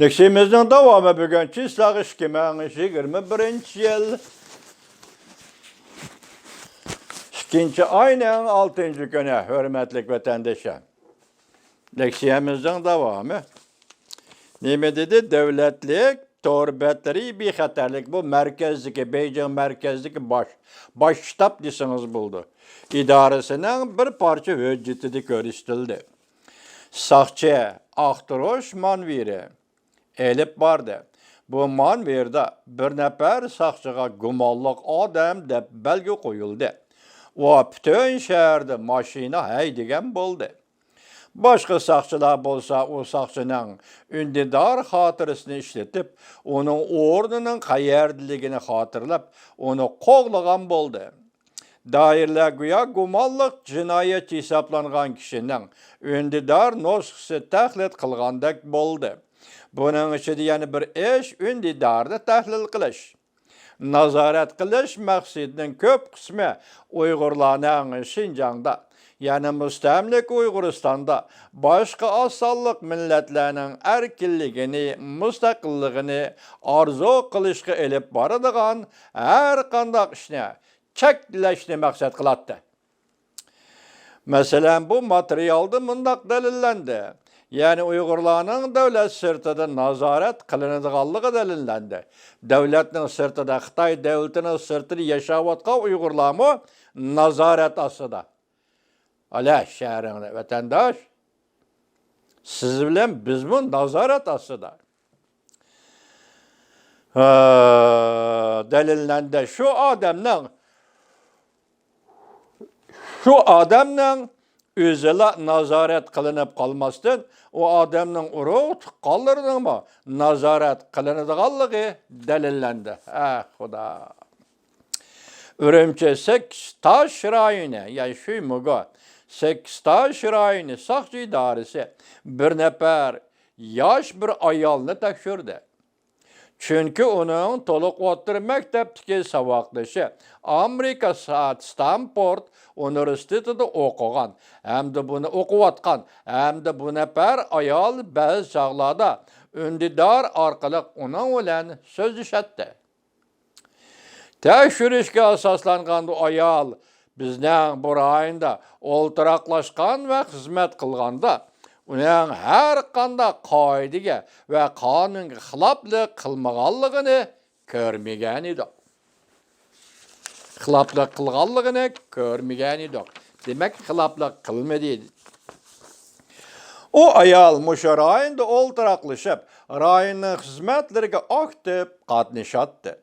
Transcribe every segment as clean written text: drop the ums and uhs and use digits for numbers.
Leksimizin devamı bugünkü Sağış 2021 yıl 2. ayının 6. günü hürmetlik vatandaşlar. Leksiyemizin devamı. Ne dedi? Devletlik torbetleri bir xatarlik. Bu merkezdeki, Beycan merkezdeki baş ştab desiniz buldu. İdaresinin bir parça hücceti görüştüldü. Sakçı, aktarış manviri. Elip vardı. Bu manvirde bir nefer sakçıga gumallık adam deb belge koyuldu. O bütün şehirde maşina haydigen buldu. Başka sakçılar bolsa o sakçının ündidar hatırısını işletip, onun ordunun qayerdiligini hatırlap, onu qoğlagan buldu. Dairler güya gumallık cinayet hesaplangan kişinin ündidar noskisi tahlit kılgandak buldu. Bunun içinde yani bir iş ündidarda tahlil kılış. Nazaret kılış maksidinin köp kısmı Uygurlarının Şincan'da, yani müstemlik Uyguristan'da başka asallık milletlerinin erkinliğini, müstakilliğini arzu kılışkı elip barıdığın her kandak işine çekleşni maksat kılattı. Mesela bu materyalda mındak delillendi. Yani Uygurlarının devlet sırtıda nazaret kılınıdığallığı delillendi. Devletin sırtıda, Xitay devletinin sırtıda yaşavatqa Uygurlar mı nazaret asıda. Ala şehrini vatandaş, siz bilen biz mi nazaret asıda. Delillendi şu adamın özüle nazaret kılınıp kalmasın, o adamın uruğu kaldırdın mı nazaret kılınıdığallığı delillendi. Xuda. Ürümçi 8 taş rayını, yani şu muga 8 taş rayını sakçı idaresi bir nefer yaş bir ayalını tekşürdü. Çünkü onun toluk otur mektepteki savaklışı Amerika Stanford Üniversitesi'de okugan, hem de bunu okuvatkan, hem de bu nefer ayal bazı çağlarda ündidar arkalık onun olan söz işetti. Tekşürüşke asaslangan bu ayal bizden burayında oltaraklaşkan ve hizmet kılganda onun her kanda kaidige ve kanun xilaplık kılmağallığını görmegen idi. Xilaplık kılğallığını görmegen idi. Demek xilaplık kılmadı. O ayal muşa rayında oltaraklaşıp rayının hizmetlerine aktif katnışattı.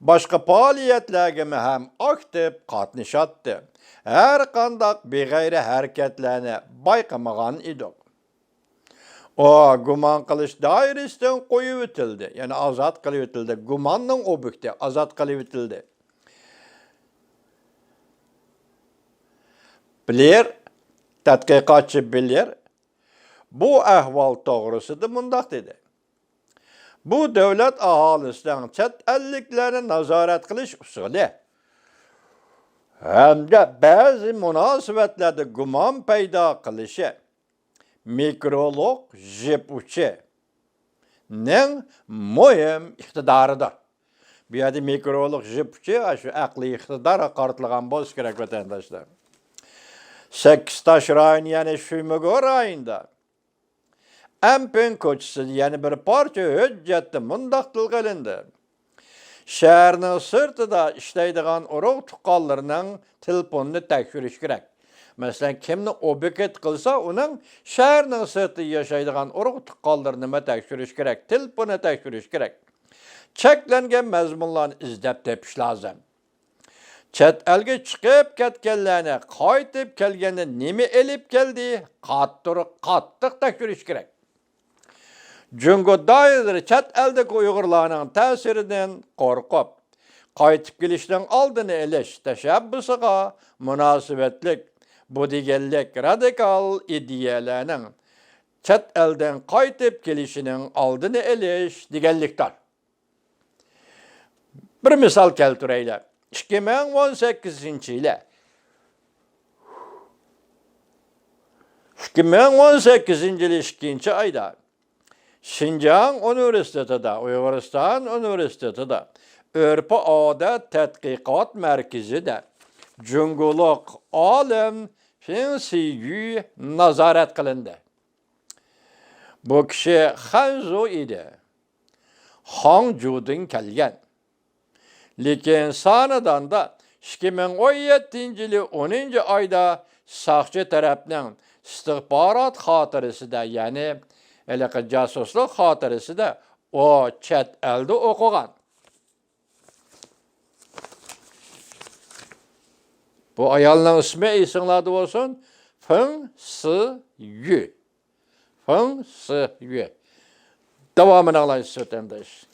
Başka faaliyetlerine hem aktif katnışattı. Her kandak bir gayri hareketlerine baykamagan idi. O guman kılış dairesinden koyu ötüldü. Yani azat kılı ötüldü. Gumanın obükte azat kılı ötüldü. Bilir, tədqiqatçı bilir, bu ahval doğrusudur mundaq dedi. Bu devlet ahalisinden çet elliklerini nazaret kılış usulü. Hem de bazı münasibetlerde guman peyda kılışı, mikrolog jipuçinin mühim iktidarıdır. Bir adı mikrolog jipuçi, şu akli iktidara kartılgan boz gerek vatandaşlar. 8 taş rayın yani şu mügü rayında. Empin koçusu yani bir parça hücceti mundaq tilgilindi. Şehirnin sırtıda işleydiğin uruq tuqqallarının telefonunu tekşürüş gerek. Mesela kimni obyeket kılsa onun şehirnin sırtı yaşaydiğin uruq tuqqallarını tekşürüş gerek. Telefonu tekşürüş gerek. Çeklengen mezmunlarını izlep tepiş lazım. Çet elge çıkıp ketkenlerine qaytip kelgende nemi elip geldi, qattiq tekşürüş gerek. Çünkü dairdir çet eldeki Uygurlarının tesirinden korkup, qaytip gelişten aldığını eleş teşebbüsüge münasibetlik, bu digellik radikal ideyalarının çet elden qaytip gelişinin aldığını eleş digellikler. Bir misal keltireyle, 2018 ile 2018 yılı 2. ayda Şinjan Üniversiteti'de, Uyg'uriston Üniversiteti'de, Örpü Odat Tadqiqot Merkezi'de Cunguliq olim Fin Siyu nazorat qilindi. Bu kishi Hanzu edi. Hangjudan kelgan. Lekin sanadan da 2017-yili 10-oyda saqchi tarafning istixborot xotirasida, ya'ni jasuslik xotirasida o chet elda o'qigan. Bu ayolning ismi esinglarda bo'lsin, Fin Siyu. Fin Siyu. Davomini anglaysiz o'tamdash.